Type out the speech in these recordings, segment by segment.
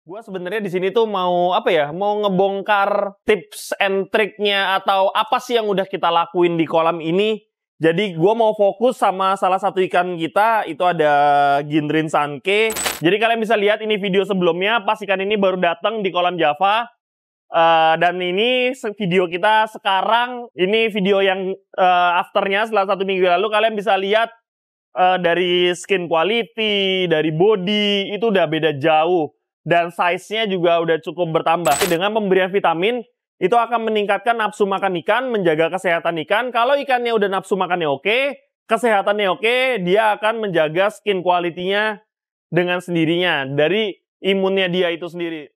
Gua sebenarnya di sini tuh mau apa ya? Mau ngebongkar tips and triknya atau apa sih yang udah kita lakuin di kolam ini. Jadi gua mau fokus sama salah satu ikan kita, itu ada Gindrin Sanke. Jadi kalian bisa lihat ini video sebelumnya pas ikan ini baru datang di kolam Java. Dan ini video kita sekarang, ini video yang afternya setelah 1 minggu lalu. Kalian bisa lihat dari skin quality, dari body, itu udah beda jauh. Dan size-nya juga udah cukup bertambah. Dengan pemberian vitamin, itu akan meningkatkan nafsu makan ikan, menjaga kesehatan ikan. Kalau ikannya udah nafsu makannya oke, kesehatannya oke, dia akan menjaga skin quality-nya dengan sendirinya, dari imunnya dia itu sendiri.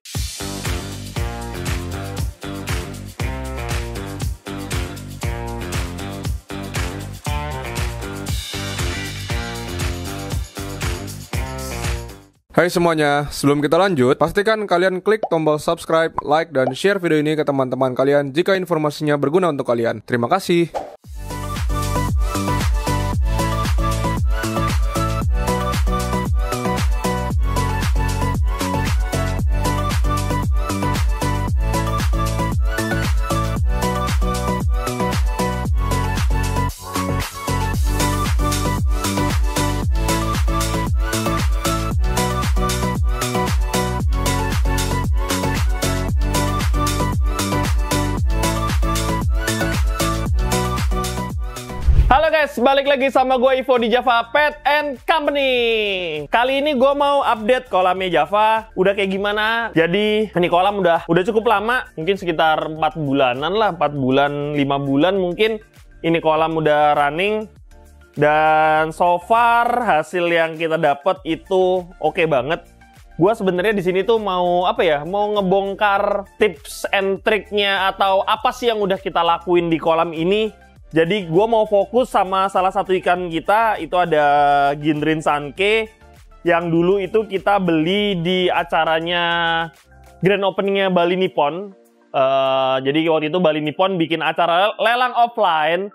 Hai semuanya, sebelum kita lanjut, pastikan kalian klik tombol subscribe, like, dan share video ini ke teman-teman kalian jika informasinya berguna untuk kalian. Terima kasih. Halo guys, balik lagi sama gue Ivo di Java Pet and Company. Kali ini gue mau update kolamnya Java, udah kayak gimana. Jadi ini kolam udah cukup lama, mungkin sekitar 4 bulanan lah, 4 bulan, 5 bulan mungkin. Ini kolam udah running. Dan so far hasil yang kita dapat itu oke banget. Gue sebenarnya di sini tuh mau apa ya? Mau ngebongkar tips and triknya atau apa sih yang udah kita lakuin di kolam ini. Jadi gue mau fokus sama salah satu ikan kita, itu ada Gindrin Sanke. Yang dulu itu kita beli di acaranya grand openingnya Bali Nippon. Jadi waktu itu Bali Nippon bikin acara lelang offline.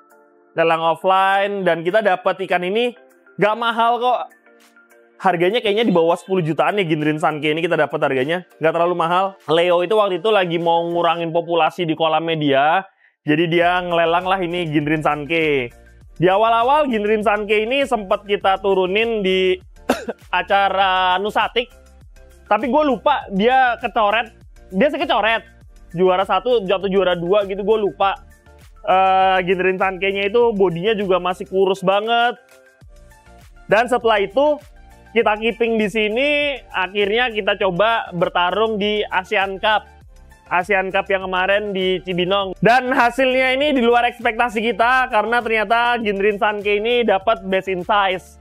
Dan kita dapat ikan ini gak mahal kok. Harganya kayaknya di bawah 10 jutaan ya Gindrin Sanke ini kita dapat harganya. Gak terlalu mahal. Leo itu waktu itu lagi mau ngurangin populasi di kolamnya dia. Jadi dia ngelelang lah ini Gindrin Sanke. Di awal-awal Gindrin Sanke ini sempat kita turunin di acara Nusatik. Tapi gue lupa dia kecoret. Dia sih kecoret. Juara 1, jatuh juara 2 gitu gue lupa. Gindrin Sanke-nya itu bodinya juga masih kurus banget. Dan setelah itu kita keeping di sini. Akhirnya kita coba bertarung di Asian Cup yang kemarin di Cibinong. Dan hasilnya ini di luar ekspektasi kita karena ternyata Gindrin Sanke ini dapat best in size.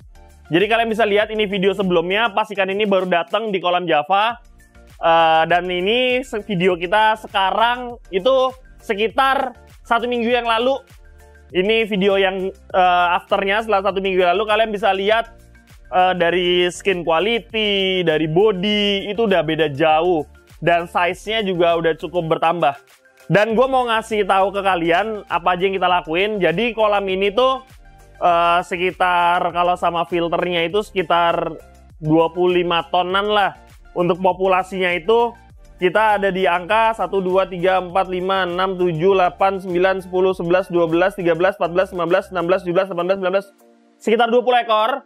Jadi kalian bisa lihat ini video sebelumnya pas ikan ini baru datang di kolam Java. Dan ini video kita sekarang itu sekitar 1 minggu yang lalu. Ini video yang afternya setelah 1 minggu lalu. Kalian bisa lihat dari skin quality, dari body, itu udah beda jauh. Dan size-nya juga udah cukup bertambah. Dan gue mau ngasih tahu ke kalian apa aja yang kita lakuin. Jadi kolam ini tuh sekitar kalau sama filternya itu sekitar 25 tonan lah. Untuk populasinya itu kita ada di angka 1, 2, 3, 4, 5, 6, 7, 8, 9, 10, 11, 12, 13, 14, 15, 16, 17, 18, 19. Sekitar 20 ekor.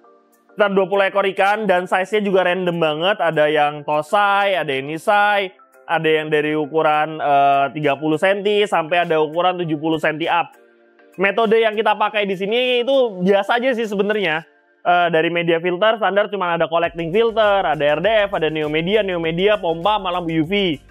Sekitar 20 ekor ikan dan size-nya juga random banget. Ada yang tosai, ada yang nisai, ada yang dari ukuran 30 cm sampai ada ukuran 70 cm up. Metode yang kita pakai di sini itu biasa aja sih sebenarnya. Dari media filter standar cuma ada collecting filter, ada RDF, ada Neomedia, pompa, malah UV.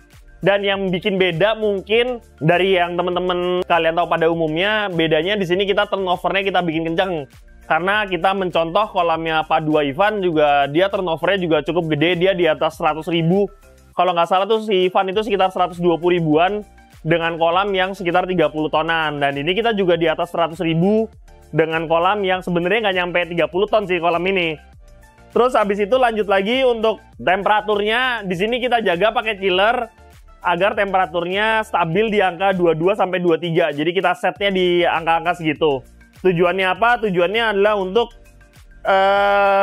Dan yang bikin beda mungkin dari yang teman-teman kalian tahu pada umumnya, bedanya di sini kita turnovernya kita bikin kenceng. Karena kita mencontoh kolamnya Pak Dua Ivan juga, dia turnovernya juga cukup gede, dia di atas 100.000. Kalau nggak salah tuh si Ivan itu sekitar 120 ribuan dengan kolam yang sekitar 30 tonan. Dan ini kita juga di atas 100.000 dengan kolam yang sebenarnya nggak nyampe 30 ton sih kolam ini. Terus habis itu lanjut lagi untuk temperaturnya, di sini kita jaga pakai chiller agar temperaturnya stabil di angka 22 sampai 23. Jadi kita setnya di angka-angka segitu. Tujuannya apa? Tujuannya adalah untuk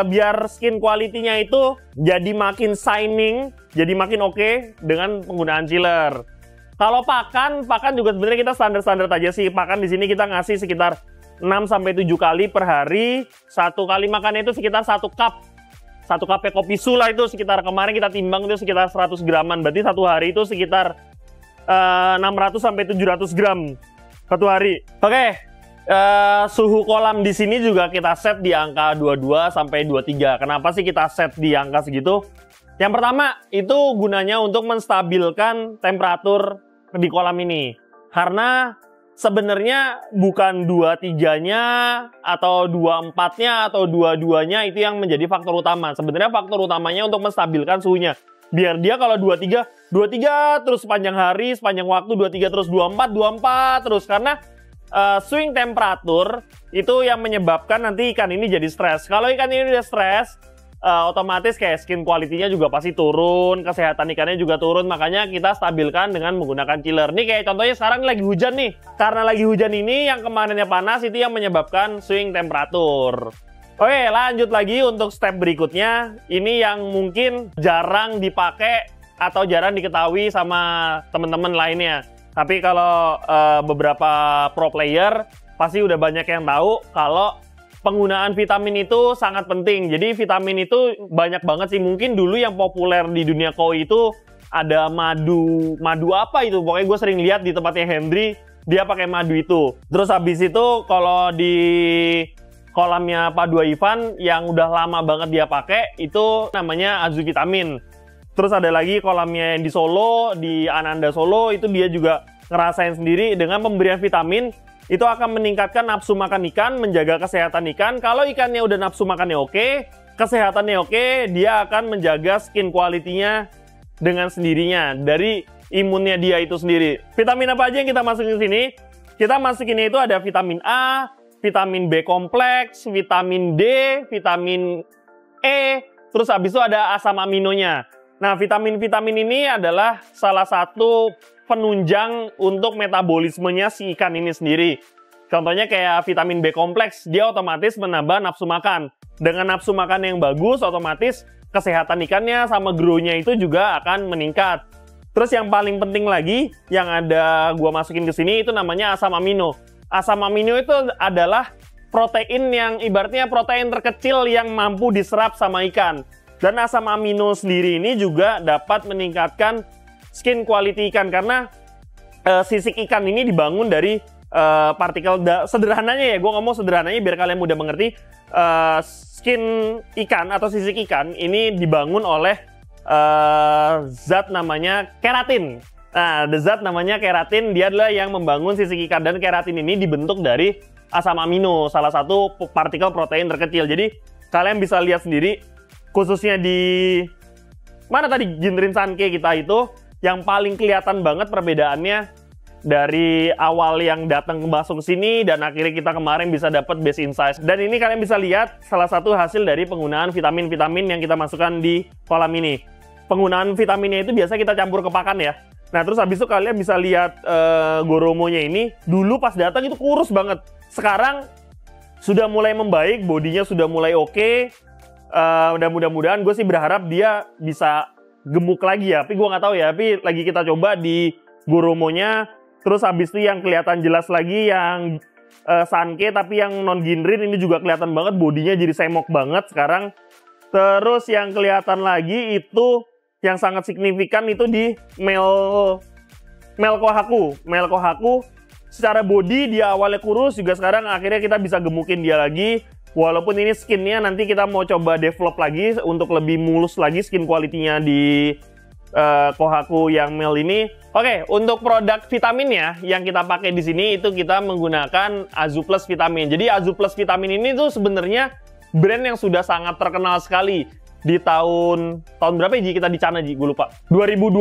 biar skin quality-nya itu jadi makin shining, jadi makin oke dengan penggunaan chiller. Kalau pakan juga sebenarnya kita standar-standar aja sih. Pakan di sini kita ngasih sekitar 6-7 kali per hari. Satu kali makannya itu sekitar 1 cup. 1 cup kopi sula itu sekitar, kemarin kita timbang itu sekitar 100 graman. Berarti satu hari itu sekitar 600-700 gram satu hari. Oke, suhu kolam di sini juga kita set di angka 22-23. Kenapa sih kita set di angka segitu? Yang pertama, itu gunanya untuk menstabilkan temperatur di kolam ini. Karena sebenarnya bukan 23-nya atau 24-nya atau 22-nya itu yang menjadi faktor utama. Sebenarnya faktor utamanya untuk menstabilkan suhunya. Biar dia kalau 23 terus sepanjang hari, sepanjang waktu, 23 terus 24 terus. Karena swing temperatur itu yang menyebabkan nanti ikan ini jadi stres. Kalau ikan ini udah stres, otomatis kayak skin quality-nya juga pasti turun, kesehatan ikannya juga turun. Makanya kita stabilkan dengan menggunakan chiller. Nih kayak contohnya sekarang lagi hujan nih. Karena lagi hujan ini yang kemarinnya panas itu yang menyebabkan swing temperatur. Oke, lanjut lagi untuk step berikutnya. Ini yang mungkin jarang dipakai atau jarang diketahui sama teman-teman lainnya. Tapi kalau beberapa pro player pasti udah banyak yang tahu kalau penggunaan vitamin itu sangat penting. Jadi vitamin itu banyak banget sih. Mungkin dulu yang populer di dunia koi itu ada madu apa itu. Pokoknya gue sering lihat di tempatnya Hendry, dia pakai madu itu. Terus habis itu kalau di kolamnya Pak Dua Ivan yang udah lama banget dia pakai itu namanya Azu Vitamin. Terus ada lagi kolamnya yang di Solo, di Ananda Solo, itu dia juga ngerasain sendiri dengan pemberian vitamin. Itu akan meningkatkan nafsu makan ikan, menjaga kesehatan ikan. Kalau ikannya udah nafsu makannya oke, kesehatannya oke, dia akan menjaga skin quality-nya dengan sendirinya dari imunnya dia itu sendiri. Vitamin apa aja yang kita masukin ke sini? Kita masukin itu ada vitamin A, vitamin B kompleks, vitamin D, vitamin E, terus habis itu ada asam aminonya. Nah, vitamin-vitamin ini adalah salah satu penunjang untuk metabolismenya si ikan ini sendiri. Contohnya kayak vitamin B kompleks, dia otomatis menambah nafsu makan. Dengan nafsu makan yang bagus, otomatis kesehatan ikannya sama grow-nya itu juga akan meningkat. Terus yang paling penting lagi, yang ada gua masukin ke sini itu namanya asam amino. Asam amino itu adalah protein yang ibaratnya protein terkecil yang mampu diserap sama ikan. Dan asam amino sendiri ini juga dapat meningkatkan skin quality ikan karena sisik ikan ini dibangun dari partikel sederhananya ya, gue ngomong sederhananya biar kalian mudah mengerti. Skin ikan atau sisik ikan ini dibangun oleh zat namanya keratin. Nah, zat namanya keratin, dia adalah yang membangun sisik ikan, dan keratin ini dibentuk dari asam amino, salah satu partikel protein terkecil. Jadi kalian bisa lihat sendiri, khususnya di mana tadi Ginrin Sanke kita itu, yang paling kelihatan banget perbedaannya dari awal yang datang masuk ke sini dan akhirnya kita kemarin bisa dapat best insight. Dan ini kalian bisa lihat salah satu hasil dari penggunaan vitamin-vitamin yang kita masukkan di kolam ini. Penggunaan vitaminnya itu biasa kita campur ke pakan ya. Nah, terus habis itu kalian bisa lihat goromonya ini, dulu pas datang itu kurus banget. Sekarang sudah mulai membaik, bodinya sudah mulai oke. Dan mudah-mudahan gue sih berharap dia bisa gemuk lagi ya. Tapi gue nggak tahu ya, tapi lagi kita coba di goromonya. Terus habis itu yang kelihatan jelas lagi yang Sanke, tapi yang non Ginrin ini juga kelihatan banget bodinya jadi semok banget sekarang. Terus yang kelihatan lagi itu yang sangat signifikan itu di Melkohaku. Melkohaku secara body dia awalnya kurus, juga sekarang akhirnya kita bisa gemukin dia lagi. Walaupun ini skinnya nanti kita mau coba develop lagi untuk lebih mulus lagi skin quality-nya di Kohaku yang male ini. Oke, untuk produk vitaminnya yang kita pakai di sini itu kita menggunakan Azu Plus Vitamin. Jadi Azu Plus Vitamin ini tuh sebenarnya brand yang sudah sangat terkenal sekali di tahun berapa ya kita di China, Ji? Gue lupa. 2022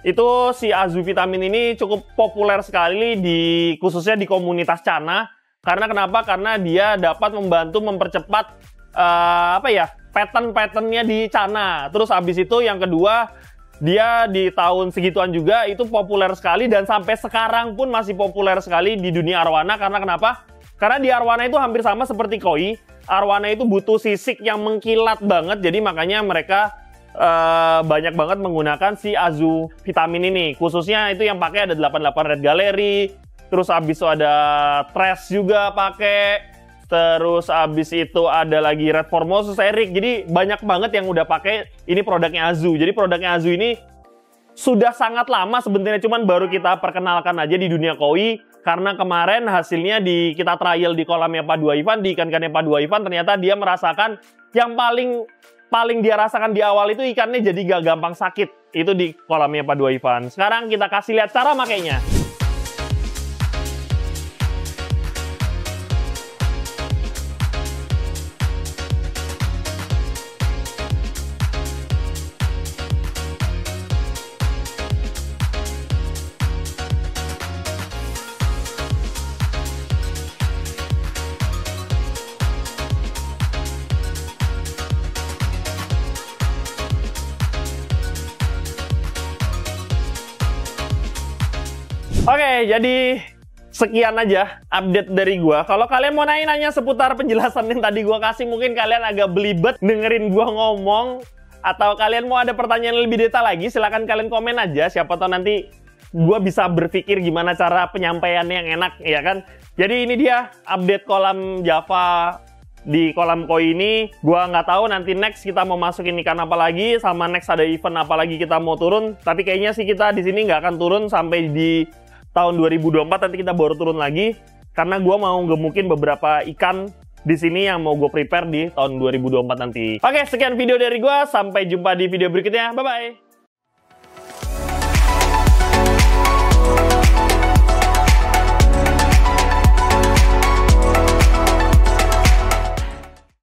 itu si Azu Vitamin ini cukup populer sekali khususnya di komunitas China. Karena kenapa? Karena dia dapat membantu mempercepat pattern-patternnya di China. Terus habis itu yang kedua, dia di tahun segituan juga itu populer sekali dan sampai sekarang pun masih populer sekali di dunia arwana. Karena kenapa? Karena di Arowana itu hampir sama seperti koi. Arowana itu butuh sisik yang mengkilat banget, jadi makanya mereka banyak banget menggunakan si Azu vitamin ini. Khususnya itu yang pakai ada 88 Red Gallery, terus abis itu ada Trash juga pakai, terus abis itu ada lagi Red Formosus Eric. Jadi banyak banget yang udah pakai ini produknya Azu. Jadi produknya Azu ini sudah sangat lama sebenarnya, cuman baru kita perkenalkan aja di dunia koi. Karena kemarin hasilnya kita trial di kolamnya Pak Dua Ivan, di ikan-ikannya Pak Dua Ivan, ternyata dia merasakan yang paling dia rasakan di awal itu ikannya jadi gak gampang sakit. Itu di kolamnya Pak Dua Ivan. Sekarang kita kasih lihat cara makainya. Oke, jadi sekian aja update dari gua. Kalau kalian mau nanya-nanya seputar penjelasan yang tadi gua kasih, mungkin kalian agak belibet dengerin gua ngomong, atau kalian mau ada pertanyaan lebih detail lagi, silahkan kalian komen aja. Siapa tahu nanti gua bisa berpikir gimana cara penyampaiannya yang enak, ya kan? Jadi ini dia update kolam Java di kolam koi ini. Gua nggak tahu nanti next kita mau masukin ikan apa lagi, sama next ada event apa lagi kita mau turun. Tapi kayaknya sih kita di sini nggak akan turun sampai di tahun 2024, nanti kita baru turun lagi. Karena gue mau gemukin beberapa ikan di sini yang mau gue prepare di tahun 2024 nanti. Oke, sekian video dari gue. Sampai jumpa di video berikutnya. Bye-bye.